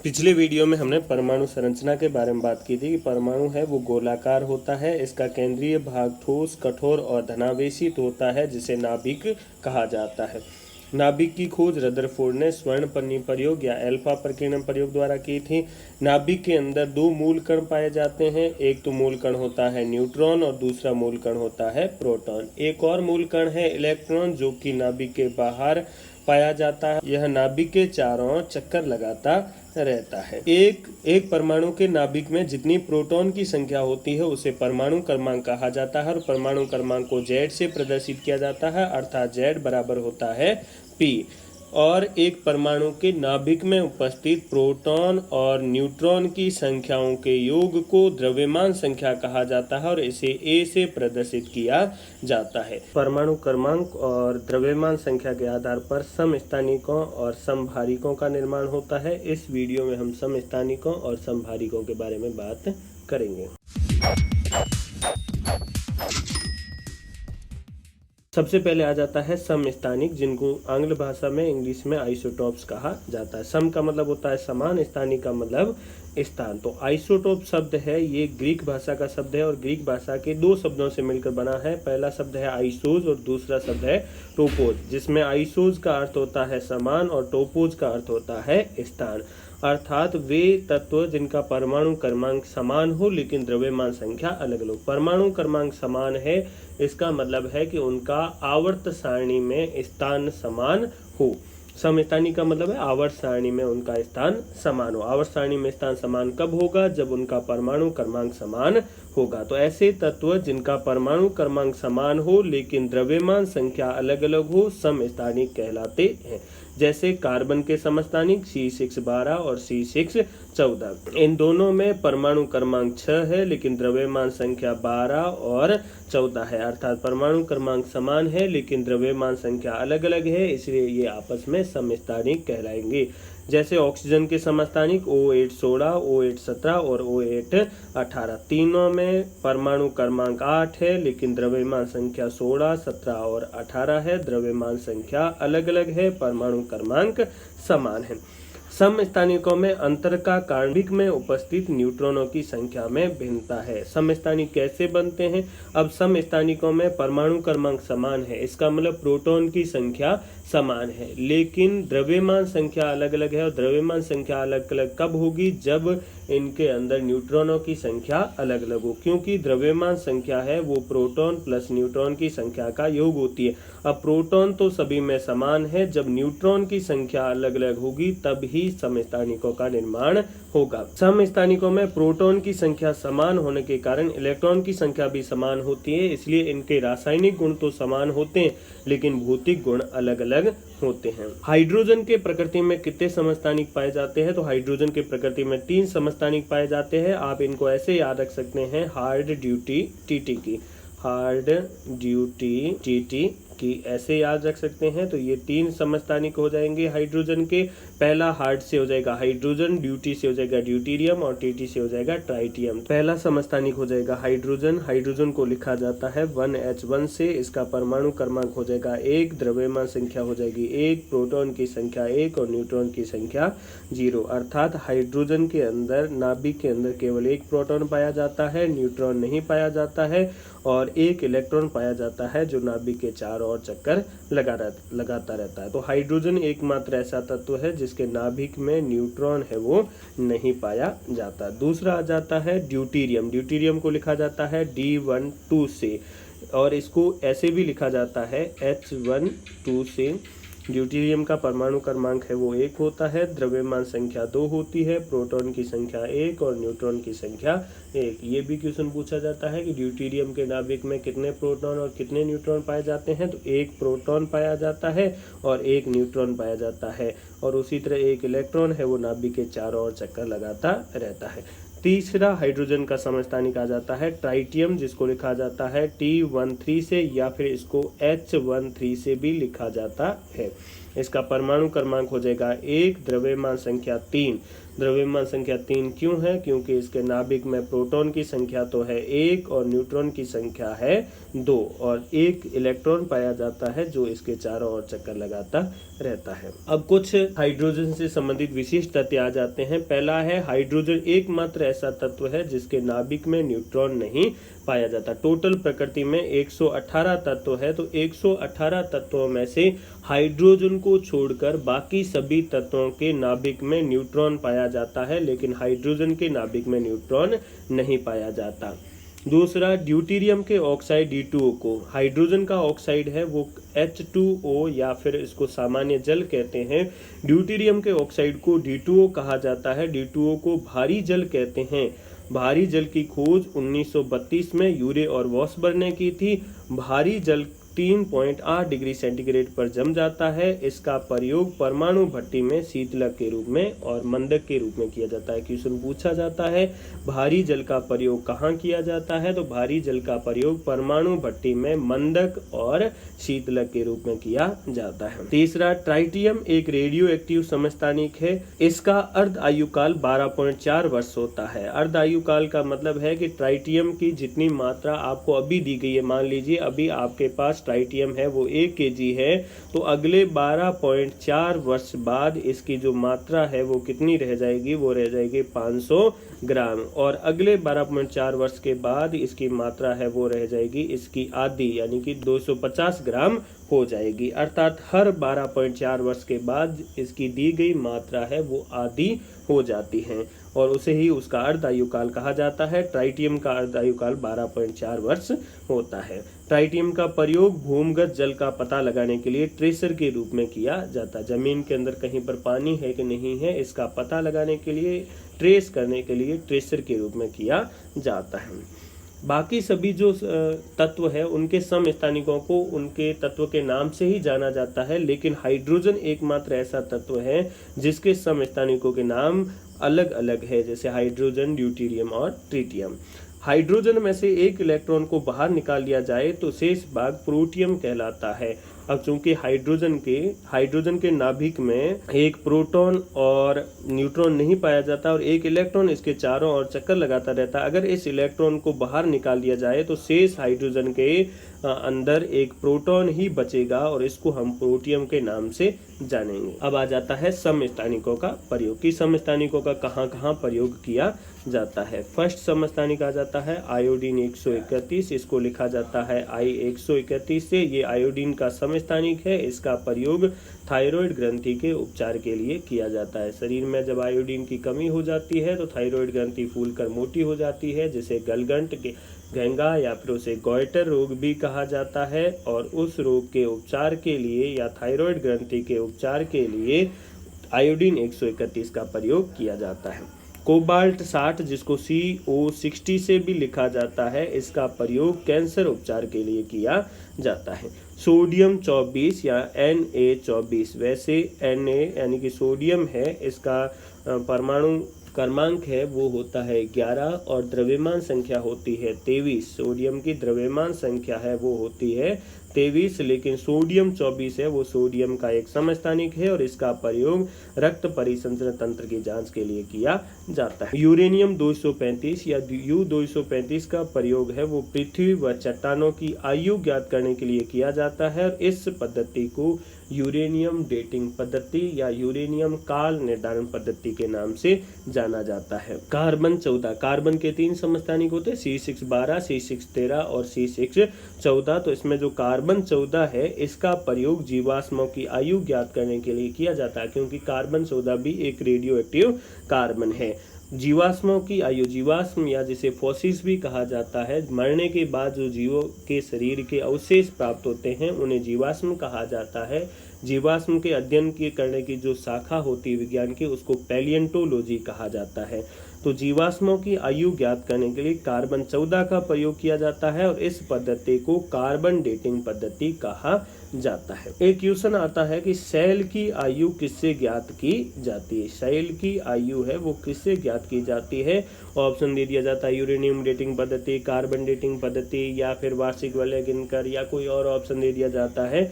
पिछले वीडियो में हमने परमाणु संरचना के बारे में बात की थी कि परमाणु है वो गोलाकार होता है। इसका केंद्रीय भाग ठोस, कठोर और धनावेशित होता है जिसे नाभिक कहा जाता है। नाभिक की खोज रदरफोर्ड ने स्वर्ण प्रयोग या अल्फा प्रकीर्णन प्रयोग द्वारा की थी। नाभिक के अंदर दो मूल कण पाए जाते हैं। एक तो मूल कण होता है न्यूट्रॉन और दूसरा मूल कण होता है प्रोटॉन। एक और मूल कण है इलेक्ट्रॉन जो कि नाभिक के बाहर पाया जाता है। यह नाभिक के चारों ओर चक्कर लगाता रहता है। एक परमाणु के नाभिक में जितनी प्रोटॉन की संख्या होती है उसे परमाणु क्रमांक कहा जाता है और परमाणु क्रमांक को Z से प्रदर्शित किया जाता है, अर्थात Z बराबर होता है P। और एक परमाणु के नाभिक में उपस्थित प्रोटॉन और न्यूट्रॉन की संख्याओं के योग को द्रव्यमान संख्या कहा जाता है और इसे A से प्रदर्शित किया जाता है। परमाणु क्रमांक और द्रव्यमान संख्या के आधार पर समस्थानिकों और समभारिकों का निर्माण होता है। इस वीडियो में हम समस्थानिकों और समभारिकों के बारे में बात करेंगे। सबसे पहले आ जाता है समस्थानिक, जिनको आंग्ल भाषा में इंग्लिश में आइसोटॉप्स कहा जाता है। सम का मतलब होता है समान, स्थानिक का मतलब स्थान। तो आइसोटोप शब्द है ये ग्रीक भाषा का शब्द है और ग्रीक भाषा के दो शब्दों से मिलकर बना है। पहला शब्द है आइसोज और दूसरा शब्द है टोपोज, जिसमें आइसोज का अर्थ होता है समान और टोपोज का अर्थ होता है स्थान। अर्थात वे तत्व जिनका परमाणु क्रमांक समान हो लेकिन द्रव्यमान संख्या अलग अलग। परमाणु क्रमांक समान है इसका मतलब है कि उनका आवर्त सारणी में स्थान समान हो। समस्थानिक का मतलब है आवर्त सारणी में उनका स्थान समान हो। आवर्त सारणी में स्थान समान कब होगा? जब उनका परमाणु क्रमांक समान होगा। तो ऐसे तत्व जिनका परमाणु क्रमांक समान हो लेकिन द्रव्यमान संख्या अलग अलग हो समस्थानिक कहलाते हैं। जैसे कार्बन के समस्थानिक C612 और C614। इन दोनों में परमाणु क्रमांक 6 है लेकिन द्रव्यमान संख्या 12 और 14 है, अर्थात परमाणु क्रमांक समान है लेकिन द्रव्यमान संख्या अलग अलग है, इसलिए ये आपस में समस्थानिक कहलाएंगे। जैसे ऑक्सीजन के समस्थानिक O816, O817 और O818। तीनों में परमाणु क्रमांक 8 है लेकिन द्रव्यमान संख्या 16, 17 और 18 है। द्रव्यमान संख्या अलग अलग है, परमाणु क्रमांक समान है। समस्थानिकों में अंतर का कारण में उपस्थित न्यूट्रॉनों की संख्या में भिन्नता है। समस्थानिक कैसे बनते हैं? अब समस्थानिकों में परमाणु क्रमांक समान है, इसका मतलब प्रोटॉन की संख्या समान है लेकिन द्रव्यमान संख्या अलग अलग है। और द्रव्यमान संख्या अलग अलग कब होगी? जब इनके अंदर न्यूट्रॉनों की संख्या अलग अलग हो, क्योंकि द्रव्यमान संख्या है वो प्रोटॉन प्लस न्यूट्रॉन की संख्या का योग होती है। अब प्रोटॉन तो सभी में समान है, जब न्यूट्रॉन की संख्या अलग अलग होगी तब ही समस्थानिकों का निर्माण होगा। समस्थानिकों में प्रोटॉन की संख्या समान होने के कारण इलेक्ट्रॉन की संख्या भी समान होती है, इसलिए इनके रासायनिक गुण तो समान होते हैं लेकिन भौतिक गुण अलग अलग होते हैं। हाइड्रोजन के प्रकृति में कितने समस्थानिक पाए जाते हैं? तो हाइड्रोजन के प्रकृति में 3 समस्थानिक पाए जाते हैं। आप इनको ऐसे याद रख सकते हैं, हार्ड ड्यूटी टीटी की, हार्ड ड्यूटी टीटी की ऐसे याद रख सकते हैं। तो ये 3 समस्थानिक हो जाएंगे हाइड्रोजन के। पहला हार्ड से हो जाएगा हाइड्रोजन, ड्यूटी से हो जाएगा ड्यूटीरियम और टीटी से हो जाएगा ट्राइटियम। पहला समस्थानिक हो जाएगा हाइड्रोजन। हाइड्रोजन को लिखा जाता है 1H1 से। इसका परमाणु क्रमांक हो जाएगा 1, द्रव्यमान संख्या हो जाएगी 1, प्रोटॉन की संख्या 1 और न्यूट्रॉन की संख्या 0। अर्थात हाइड्रोजन के अंदर, नाभिक के अंदर केवल 1 प्रोटॉन पाया जाता है, न्यूट्रॉन नहीं पाया जाता है और 1 इलेक्ट्रॉन पाया जाता है जो नाभिक के चारों ओर चक्कर लगाता रहता है। तो हाइड्रोजन एकमात्र ऐसा तत्व है जिसके नाभिक में न्यूट्रॉन है वो नहीं पाया जाता। दूसरा आ जाता है ड्यूटीरियम। ड्यूटीरियम को लिखा जाता है D12 से और इसको ऐसे भी लिखा जाता है H12 से। ड्यूटीरियम का परमाणु क्रमांक है वो 1 होता है, द्रव्यमान संख्या 2 होती है, प्रोटॉन की संख्या 1 और न्यूट्रॉन की संख्या 1। ये भी क्वेश्चन पूछा जाता है कि ड्यूटीरियम के नाभिक में कितने प्रोटॉन और कितने न्यूट्रॉन पाए जाते हैं? तो 1 प्रोटॉन पाया जाता है और 1 न्यूट्रॉन पाया जाता है और उसी तरह 1 इलेक्ट्रॉन है वो नाभिक के चारों ओर चक्कर लगाता रहता है। तीसरा हाइड्रोजन का समस्थानिक आ जाता है ट्राइटियम, जिसको लिखा जाता है T13 से या फिर इसको H13 से भी लिखा जाता है। इसका परमाणु क्रमांक हो जाएगा 1, द्रव्यमान संख्या 3। द्रव्यमान संख्या 3 क्यों है? क्योंकि इसके नाभिक में प्रोटॉन की संख्या तो है 1 और न्यूट्रॉन की संख्या है 2 और 1 इलेक्ट्रॉन पाया जाता है जो इसके चारों ओर चक्कर लगाता रहता है। अब कुछ हाइड्रोजन से संबंधित विशिष्ट तथ्य आ जाते हैं। पहला है, हाइड्रोजन एकमात्र ऐसा तत्व है जिसके नाभिक में न्यूट्रॉन नहीं पाया जाता। टोटल प्रकृति में 118 तत्व है, तो 118 तत्वों में से हाइड्रोजन को छोड़कर बाकी सभी तत्वों के नाभिक में न्यूट्रॉन पाया जाता है, लेकिन हाइड्रोजन के नाभिक में न्यूट्रॉन नहीं पाया जाता। दूसरा, ड्यूटेरियम के ऑक्साइड D2O को, हाइड्रोजन का ऑक्साइड है वो H2O या फिर इसको सामान्य जल कहते हैं। ड्यूटेरियम के ऑक्साइड को D2O कहा जाता है। D2O को भारी जल कहते हैं। भारी जल की खोज 1932 में यूरे और वॉसबर्ग ने की थी। भारी जल 3.8 डिग्री सेंटीग्रेड पर जम जाता है। इसका प्रयोग परमाणु भट्टी में शीतलक के रूप में और मंदक के रूप में किया जाता है। क्वेश्चन पूछा जाता है भारी जल का प्रयोग कहाँ किया जाता है, तो भारी जल का प्रयोग परमाणु भट्टी में मंदक और शीतलक के रूप में किया जाता है। तीसरा, ट्राइटियम एक रेडियो एक्टिव समस्थानिक है। इसका अर्ध आयुकाल 12.4 वर्ष होता है। अर्ध आयुकाल का मतलब है कि ट्राइटियम की जितनी मात्रा आपको अभी दी गई है, मान लीजिए अभी आपके पास ट्राइटियम है वो 1 kg है, तो अगले 12.4 वर्ष बाद इसकी जो मात्रा है वो कितनी रह जाएगी, वो रह जाएगी 500 ग्राम। और अगले 12.4 वर्ष के बाद इसकी मात्रा है वो रह जाएगी इसकी आधी, यानी कि 250 ग्राम हो जाएगी। अर्थात हर 12.4 वर्ष के बाद इसकी दी गई मात्रा है वो आधी हो जाती है और उसे ही उसका अर्ध आयुकाल कहा जाता है। ट्राइटियम का अर्ध आयुकाल 12.4 वर्ष होता है। ट्राइटियम का प्रयोग भूमिगत जल का पता लगाने के लिए ट्रेसर के रूप में किया जाता है। जमीन के अंदर कहीं पर पानी है कि नहीं है, इसका पता लगाने के लिए, ट्रेस करने के लिए ट्रेसर के रूप में किया जाता है। बाकी सभी जो तत्व है उनके समस्थानिकों को उनके तत्व के नाम से ही जाना जाता है, लेकिन हाइड्रोजन एकमात्र ऐसा तत्व है जिसके समस्थानिकों के नाम अलग अलग है, जैसे हाइड्रोजन, ड्यूटेरियम और ट्रिटियम। हाइड्रोजन में से एक इलेक्ट्रॉन को बाहर निकाल लिया जाए तो शेष भाग प्रोटियम कहलाता है। अब चूंकि हाइड्रोजन के नाभिक में एक प्रोटॉन और न्यूट्रॉन नहीं पाया जाता और एक इलेक्ट्रॉन इसके चारों ओर चक्कर लगाता रहता, अगर इस इलेक्ट्रॉन को बाहर निकाल दिया जाए तो शेष हाइड्रोजन के अंदर एक प्रोटॉन ही बचेगा और इसको हम प्रोटियम के नाम से जानेंगे। अब आ जाता है समस्थानिकों का प्रयोग कि समस्थानिकों का कहाँ कहाँ प्रयोग किया जाता है। फर्स्ट समस्थानिक आ जाता है आयोडीन 131, इसको लिखा जाता है I131 से। ये आयोडीन का समस्थानिक है। इसका प्रयोग थायराइड ग्रंथि के उपचार के लिए किया जाता है। शरीर में जब आयोडीन की कमी हो जाती है तो थायराइड ग्रंथि फूलकर मोटी हो जाती है, जिसे गलगंट के घेंगा या फिर उसे गॉइटर रोग भी कहा जाता है, और उस रोग के उपचार के लिए या थायराइड ग्रंथि के उपचार के लिए आयोडीन 131 का प्रयोग किया जाता है। कोबाल्ट 60 जिसको CO60 से भी लिखा जाता है, इसका प्रयोग कैंसर उपचार के लिए किया जाता है। सोडियम 24 या Na24, वैसे Na यानी कि सोडियम है, इसका परमाणु क्रमांक है वो होता है 11 और द्रव्यमान संख्या होती है 23। सोडियम की द्रव्यमान संख्या है वो होती है 23, लेकिन सोडियम 24 है वो सोडियम का एक समस्थानिक है और इसका प्रयोग रक्त परिसंचरण तंत्र की जांच के लिए किया जाता है। यूरेनियम 235 या U235 का प्रयोग है वो पृथ्वी व चट्टानों की आयु ज्ञात करने के लिए किया जाता है और इस पद्धति को यूरेनियम डेटिंग पद्धति या यूरेनियम काल निर्धारण पद्धति के नाम से जाना जाता है। कार्बन 14, कार्बन के 3 समस्थानिक होते हैं, C612, C613 और C614। तो इसमें जो कार्बन 14 है इसका प्रयोग जीवाश्मों की आयु ज्ञात करने के लिए किया जाता है, क्योंकि कार्बन 14 भी एक रेडियो एक्टिव कार्बन है। जीवाश्मों की आयु, जीवाश्म या जिसे फॉसिल्स भी कहा जाता है, मरने के बाद जो जीवों के शरीर के अवशेष प्राप्त होते हैं उन्हें जीवाश्म कहा जाता है। जीवाश्म के अध्ययन की करने की जो शाखा होती है विज्ञान की, उसको पैलियंटोलॉजी कहा जाता है। तो जीवाश्मों की आयु ज्ञात करने के लिए कार्बन 14 का प्रयोग किया जाता है और इस पद्धति को कार्बन डेटिंग पद्धति कहा जाता है। एक क्वेश्चन आता है कि सेल की आयु किससे ज्ञात की जाती है? सेल की आयु है वो किससे ज्ञात की जाती है? ऑप्शन दे दिया जाता है यूरेनियम डेटिंग पद्धति, कार्बन डेटिंग पद्धति या फिर वार्षिक वलय गिनकर या कोई और ऑप्शन दे दिया जाता है।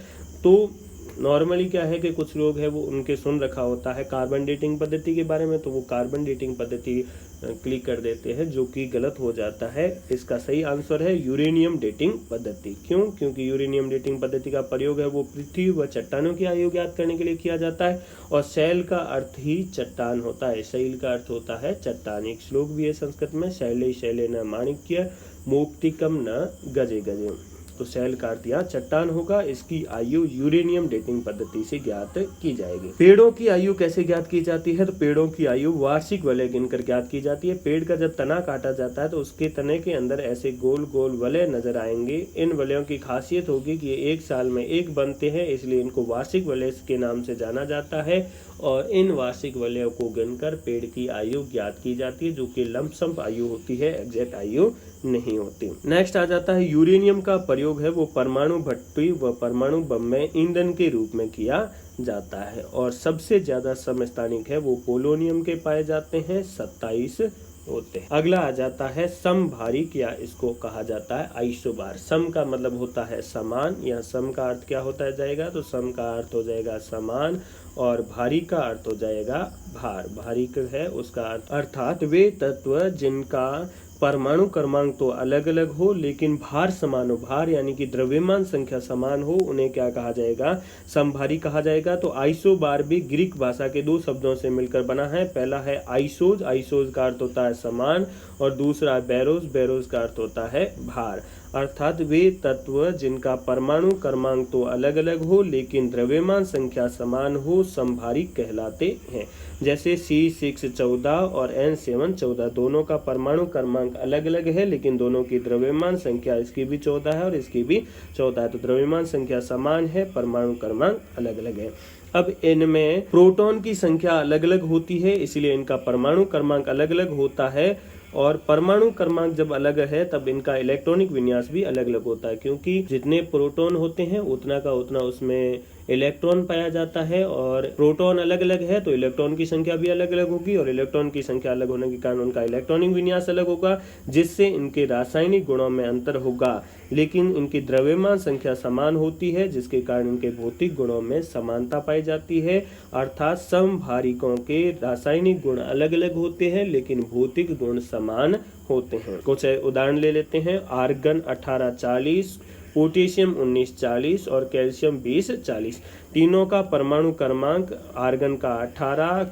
तो नॉर्मली क्या है कि कुछ लोग हैं वो उनके सुन रखा होता है कार्बन डेटिंग पद्धति के बारे में, तो वो कार्बन डेटिंग पद्धति क्लिक कर देते हैं, जो कि गलत हो जाता है। इसका सही आंसर है यूरेनियम डेटिंग पद्धति। क्यों? क्योंकि यूरेनियम डेटिंग पद्धति का प्रयोग है वो पृथ्वी व चट्टानों की आयु ज्ञात करने के लिए किया जाता है, और शैल का अर्थ ही चट्टान होता है। शैल का अर्थ होता है चट्टान। एक श्लोक भी है संस्कृत में, शैले शैले न माणिक्य मोक्तिकम न गजे गजे। तो शैल का अर्थ यहाँ चट्टान होगा। इसकी आयु यूरेनियम डेटिंग पद्धति से ज्ञात की जाएगी। पेड़ों की आयु कैसे ज्ञात की जाती है? तो पेड़ों की आयु वार्षिक वलय गिनकर ज्ञात की जाती है। पेड़ का जब तना काटा जाता है तो उसके तने के अंदर ऐसे गोल गोल वलय नजर आएंगे। इन वलयों की खासियत होगी कि ये एक साल में एक बनते हैं, इसलिए इनको वार्षिक वलय के नाम से जाना जाता है। और इन वार्षिक वलयों को गिनकर पेड़ की आयु ज्ञात की जाती है, जो कि लमसम आयु होती है, एग्जैक्ट आयु नहीं होती। नेक्स्ट आ जाता है यूरेनियम का प्रयोग है वो परमाणु भट्टी व परमाणु बम में ईंधन के रूप में किया जाता है, और सबसे ज्यादा समस्थानिक है वो पोलोनियम के पाए जाते हैं, 27 होते हैं। अगला आ जाता है समभारिक, या इसको कहा जाता है आइसोबार। सम का मतलब होता है समान, या सम का अर्थ क्या होता है जाएगा? तो सम का अर्थ हो जाएगा समान, और भारी का अर्थ हो जाएगा भार। भारी है उसका अर्थ, अर्थात वे तत्व जिनका परमाणु क्रमांक तो अलग अलग हो लेकिन भार समान हो। भार यानी कि द्रव्यमान संख्या समान हो, उन्हें क्या कहा जाएगा? समभारी कहा जाएगा। तो आइसोबार भी ग्रीक भाषा के दो शब्दों से मिलकर बना है। पहला है आइसोज, आइसोज का अर्थ होता है समान, और दूसरा बैरोज, बैरोज का अर्थ होता है भार। अर्थात वे तत्व जिनका परमाणु क्रमांक तो अलग अलग हो लेकिन द्रव्यमान संख्या समान हो, समभारिक कहलाते हैं। जैसे C6 14 और N7 14, दोनों का परमाणु क्रमांक अलग अलग है लेकिन दोनों की द्रव्यमान संख्या, इसकी भी 14 है और इसकी भी 14 है। तो द्रव्यमान संख्या समान है, परमाणु क्रमांक अलग अलग है। अब इनमें प्रोटॉन की संख्या अलग अलग होती है, इसलिए इनका परमाणु क्रमांक अलग अलग होता है, और परमाणु क्रमांक जब अलग है तब इनका इलेक्ट्रॉनिक विन्यास भी अलग अलग होता है, क्योंकि जितने प्रोटॉन होते हैं उतना का उतना उसमें इलेक्ट्रॉन पाया जाता है, और प्रोटॉन अलग अलग है तो इलेक्ट्रॉन की संख्या भी अलग अलग होगी, और इलेक्ट्रॉन की संख्या अलग होने के कारण उनका इलेक्ट्रॉनिक विन्यास अलग होगा, जिससे इनके रासायनिक गुणों में अंतर होगा। लेकिन इनकी द्रव्यमान संख्या समान होती है, जिसके कारण इनके भौतिक गुणों में समानता पाई जाती है। अर्थात समभारिकों के रासायनिक गुण अलग अलग होते हैं लेकिन भौतिक गुण समान होते हैं। कुछ उदाहरण ले लेते हैं। आर्गन 1840, पोटेशियम 1940 और कैल्शियम 2040। तीनों का परमाणु क्रमांक आर्गन का 18,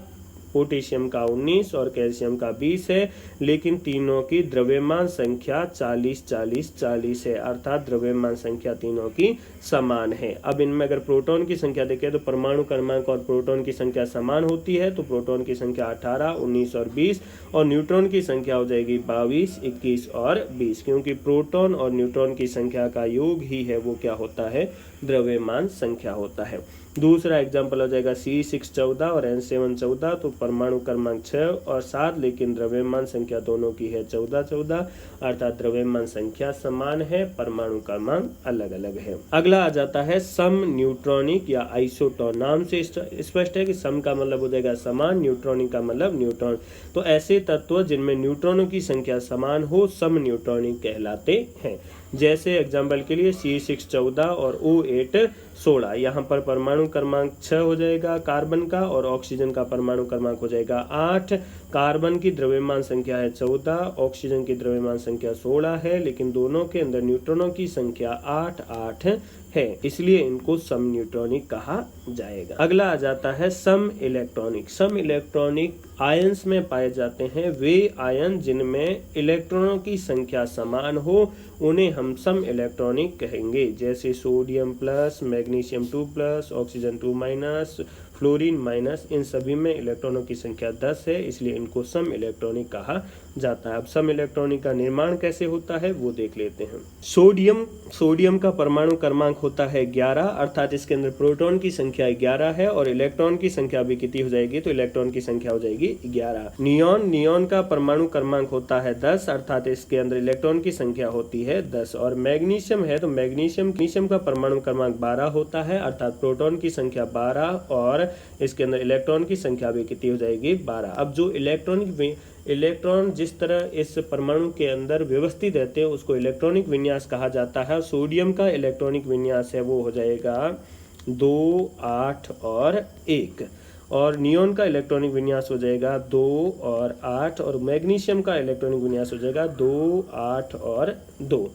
पोटेशियम का 19 और कैल्शियम का 20 है, लेकिन तीनों की द्रव्यमान संख्या 40 40 40 है, अर्थात द्रव्यमान संख्या तीनों की समान है। अब इनमें अगर प्रोटॉन की संख्या देखें तो परमाणु क्रमांक और प्रोटॉन की संख्या समान होती है, तो प्रोटॉन की संख्या 18, 19 और 20, और न्यूट्रॉन की संख्या हो जाएगी 22, 21 और 20, क्योंकि प्रोटॉन और न्यूट्रॉन की संख्या का योग ही है वो क्या होता है? द्रव्यमान संख्या होता है। दूसरा एग्जाम्पल हो जाएगा C6 14 और N7 14, तो परमाणु क्रमांक 6 और 7 लेकिन द्रव्यमान संख्या दोनों की है 14 14, अर्थात द्रव्यमान संख्या समान है, परमाणु क्रमांक अलग अलग है। अगला आ जाता है सम न्यूट्रॉनिक या आइसोटॉन। नाम से स्पष्ट है कि सम का मतलब हो जाएगा समान, न्यूट्रॉनिक का मतलब न्यूट्रॉन। तो ऐसे तत्व जिनमें न्यूट्रॉनों की संख्या समान हो सम न्यूट्रॉनिक कहलाते हैं। जैसे एग्जाम्पल के लिए C6 14 और O8 16, यहाँ पर परमाणु क्रमांक 6 हो जाएगा कार्बन का, और ऑक्सीजन का परमाणु क्रमांक हो जाएगा 8। कार्बन की द्रव्यमान संख्या है 14, ऑक्सीजन की द्रव्यमान संख्या 16 है, लेकिन दोनों के अंदर न्यूट्रॉनों की संख्या 8 8 है, इसलिए इनको सम न्यूट्रॉनिक कहा जाएगा। अगला आ जाता है सम इलेक्ट्रॉनिक। सम इलेक्ट्रॉनिक आयंस में पाए जाते हैं वे आयन जिनमें इलेक्ट्रॉनों की संख्या समान हो, उन्हें हम सम इलेक्ट्रॉनिक कहेंगे। जैसे sodium plus, magnesium 2 plus, oxygen 2 minus, fluorine minus, इन सभी में इलेक्ट्रॉनों की संख्या 10 है, इसलिए इनको सम इलेक्ट्रॉनिक कहा जाता है। अब सम इलेक्ट्रॉनिक का निर्माण कैसे होता है वो देख लेते हैं। सोडियम का परमाणु क्रमांक होता है 11, अर्थात इसके अंदर प्रोटॉन की संख्या 11 है, और इलेक्ट्रॉन की संख्या भी कितनी हो जाएगी? तो इलेक्ट्रॉन की संख्या हो जाएगी 11। नियॉन का परमाणु क्रमांक होता है 10, अर्थात इसके अंदर इलेक्ट्रॉन की संख्या होती है 10। और मैग्नीशियम है तो मैग्नीशियम का परमाणु क्रमांक 12 होता है, अर्थात प्रोटॉन की संख्या 12 और इसके अंदर इलेक्ट्रॉन की संख्या भी कितनी हो जाएगी? 12। अब जो इलेक्ट्रॉन जिस तरह इस परमाणु के अंदर व्यवस्थित रहते हैं उसको इलेक्ट्रॉनिक विन्यास कहा जाता है। सोडियम का इलेक्ट्रॉनिक विन्यास है वो हो जाएगा 2, 8 और 1। और नियोन का इलेक्ट्रॉनिक विन्यास हो जाएगा 2 और 8, और मैग्नीशियम का इलेक्ट्रॉनिक विन्यास हो जाएगा 2, 8 और 2।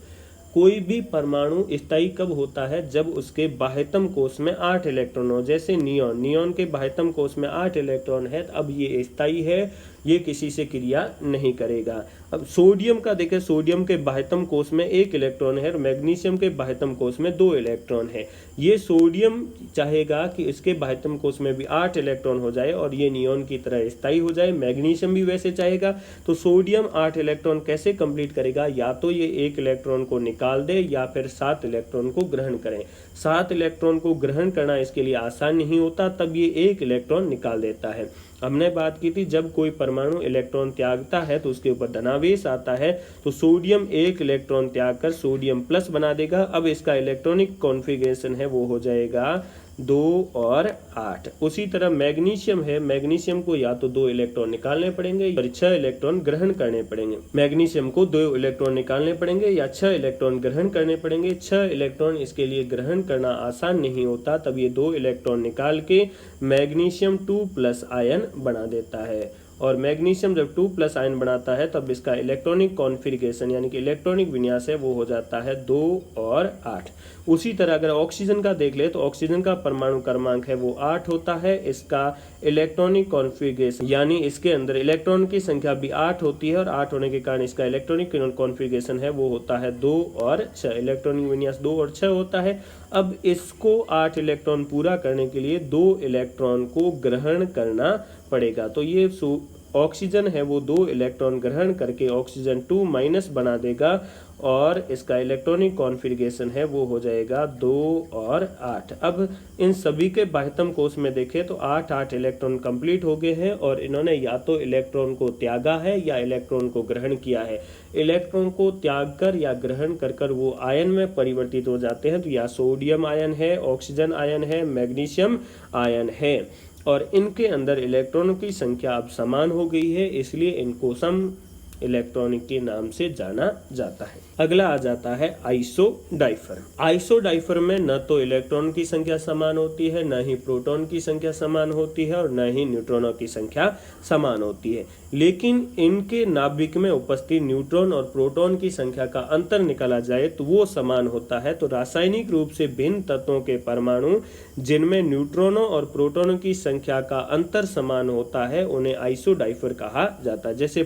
कोई भी परमाणु स्थायी कब होता है? जब उसके बाह्यतम कोश में 8 इलेक्ट्रॉन हो। जैसे नियोन के बाह्यतम कोश में 8 इलेक्ट्रॉन है, अब ये स्थायी है, ये किसी से क्रिया नहीं करेगा। अब सोडियम का देखें, सोडियम के बाह्यतम कोश में 1 इलेक्ट्रॉन है और मैग्नीशियम के बाह्यतम कोश में 2 इलेक्ट्रॉन है। ये सोडियम चाहेगा कि इसके बाह्यतम कोश में भी 8 इलेक्ट्रॉन हो जाए और ये नियोन की तरह स्थायी हो जाए। मैग्नीशियम भी वैसे चाहेगा। तो सोडियम 8 इलेक्ट्रॉन कैसे कंप्लीट करेगा? या तो ये 1 इलेक्ट्रॉन को निकाल दे या फिर 7 इलेक्ट्रॉन को ग्रहण करें। 7 इलेक्ट्रॉन को ग्रहण करना इसके लिए आसान नहीं होता, तब ये 1 इलेक्ट्रॉन निकाल देता है। हमने बात की थी जब कोई परमाणु इलेक्ट्रॉन त्यागता है तो उसके ऊपर धनावेश आता है, तो सोडियम 1 इलेक्ट्रॉन त्याग कर सोडियम प्लस बना देगा। अब इसका इलेक्ट्रॉनिक कॉन्फ़िगरेशन है वो हो जाएगा 2 और 8। उसी तरह मैग्नीशियम है, मैग्नीशियम को या तो 2 इलेक्ट्रॉन निकालने पड़ेंगे और 6 इलेक्ट्रॉन ग्रहण करने पड़ेंगे। मैग्नीशियम को 2 इलेक्ट्रॉन निकालने पड़ेंगे या 6 इलेक्ट्रॉन ग्रहण करने पड़ेंगे। 6 इलेक्ट्रॉन इसके लिए ग्रहण करना आसान नहीं होता, तब ये 2 इलेक्ट्रॉन निकाल के मैग्नीशियम 2+ आयन बना देता है। और मैग्नीशियम जब 2+ आयन बनाता है तब इसका इलेक्ट्रॉनिक कॉन्फ़िगरेशन यानी कि इलेक्ट्रॉनिक विन्यास है वो हो जाता है 2 और 8। उसी तरह अगर ऑक्सीजन का देख ले तो ऑक्सीजन का परमाणु क्रमांक है वो 8 होता है। इसका इलेक्ट्रॉनिक कॉन्फ़िगरेशन यानी इसके अंदर इलेक्ट्रॉन की संख्या भी 8 होती है और 8 होने के कारण इसका इलेक्ट्रॉनिक कॉन्फ़िगरेशन है वो होता है 2 और 6। इलेक्ट्रॉनिक विन्यास 2 और 6 होता है। अब इसको 8 इलेक्ट्रॉन पूरा करने के लिए 2 इलेक्ट्रॉन को ग्रहण करना पड़ेगा। तो ये ऑक्सीजन है वो 2 इलेक्ट्रॉन ग्रहण करके ऑक्सीजन 2- बना देगा और इसका इलेक्ट्रॉनिक कॉन्फ़िगरेशन है वो हो जाएगा 2 और 8। अब इन सभी के बाह्यतम कोश में देखें तो 8 इलेक्ट्रॉन कंप्लीट हो गए हैं और इन्होंने या तो इलेक्ट्रॉन को त्यागा है या इलेक्ट्रॉन को ग्रहण किया है। इलेक्ट्रॉन को त्याग कर या ग्रहण कर कर वो आयन में परिवर्तित हो जाते हैं, तो या सोडियम आयन है, ऑक्सीजन आयन है, मैग्नीशियम आयन है। और इनके अंदर इलेक्ट्रॉनों की संख्या अब समान हो गई है, इसलिए इनको सम इलेक्ट्रॉनिक के नाम से जाना जाता है। अगला आ जाता है आइसोडाइफर। आइसोडाइफर में न तो इलेक्ट्रॉन की संख्या समान होती है, न ही प्रोटॉन की संख्या समान होती है और न ही न्यूट्रॉनों की संख्या समान होती है, लेकिन इनके नाभिक में उपस्थित न्यूट्रॉन और प्रोटॉन की संख्या का अंतर निकाला जाए तो वो समान होता है। तो रासायनिक रूप से भिन्न तत्वों के परमाणु जिनमें न्यूट्रॉनों और प्रोटॉनों की संख्या का अंतर समान होता है उन्हें आइसोडाइफर कहा जाता है। जैसे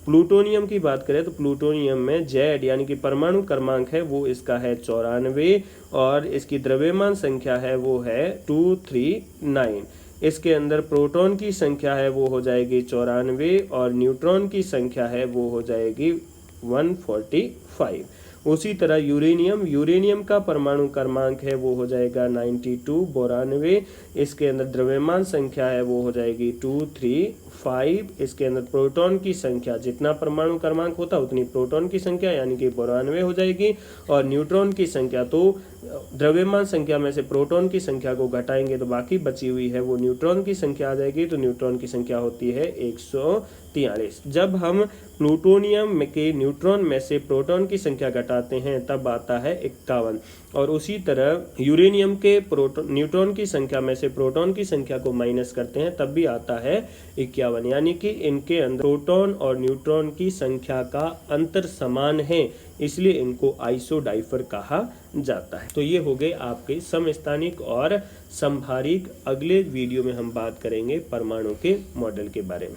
प्लूटोनियम की बात करें तो प्लूटोनियम में Z यानी कि परमाणु क्रमांक है वो इसका है 94 और इसकी द्रव्यमान संख्या है वो है 239। इसके अंदर प्रोटॉन की संख्या है वो हो जाएगी 94 और न्यूट्रॉन की संख्या है वो हो जाएगी 145। उसी तरह यूरेनियम का परमाणु क्रमांक है वो हो जाएगा 92। इसके अंदर द्रव्यमान संख्या है वो हो जाएगी 235। इसके अंदर प्रोटॉन की संख्या जितना परमाणु क्रमांक होता उतनी प्रोटॉन की संख्या यानी कि 92 हो जाएगी। और न्यूट्रॉन की संख्या तो द्रव्यमान संख्या में से प्रोटॉन की संख्या को घटाएंगे तो बाकी बची हुई है वो न्यूट्रॉन की संख्या आ जाएगी। तो न्यूट्रॉन की संख्या होती है 143। जब हम प्लूटोनियम के न्यूट्रॉन में से प्रोटॉन की संख्या घटाते हैं तब आता है 51। और उसी तरह यूरेनियम के न्यूट्रॉन की संख्या में से प्रोटॉन की संख्या को माइनस करते हैं तब भी आता है 51। यानी कि इनके अंदर प्रोटॉन और न्यूट्रॉन की संख्या का अंतर समान है, इसलिए इनको आइसोडाइफर कहा जाता है। तो ये हो गए आपके समस्थानिक और संभारिक। अगले वीडियो में हम बात करेंगे परमाणु के मॉडल के बारे में।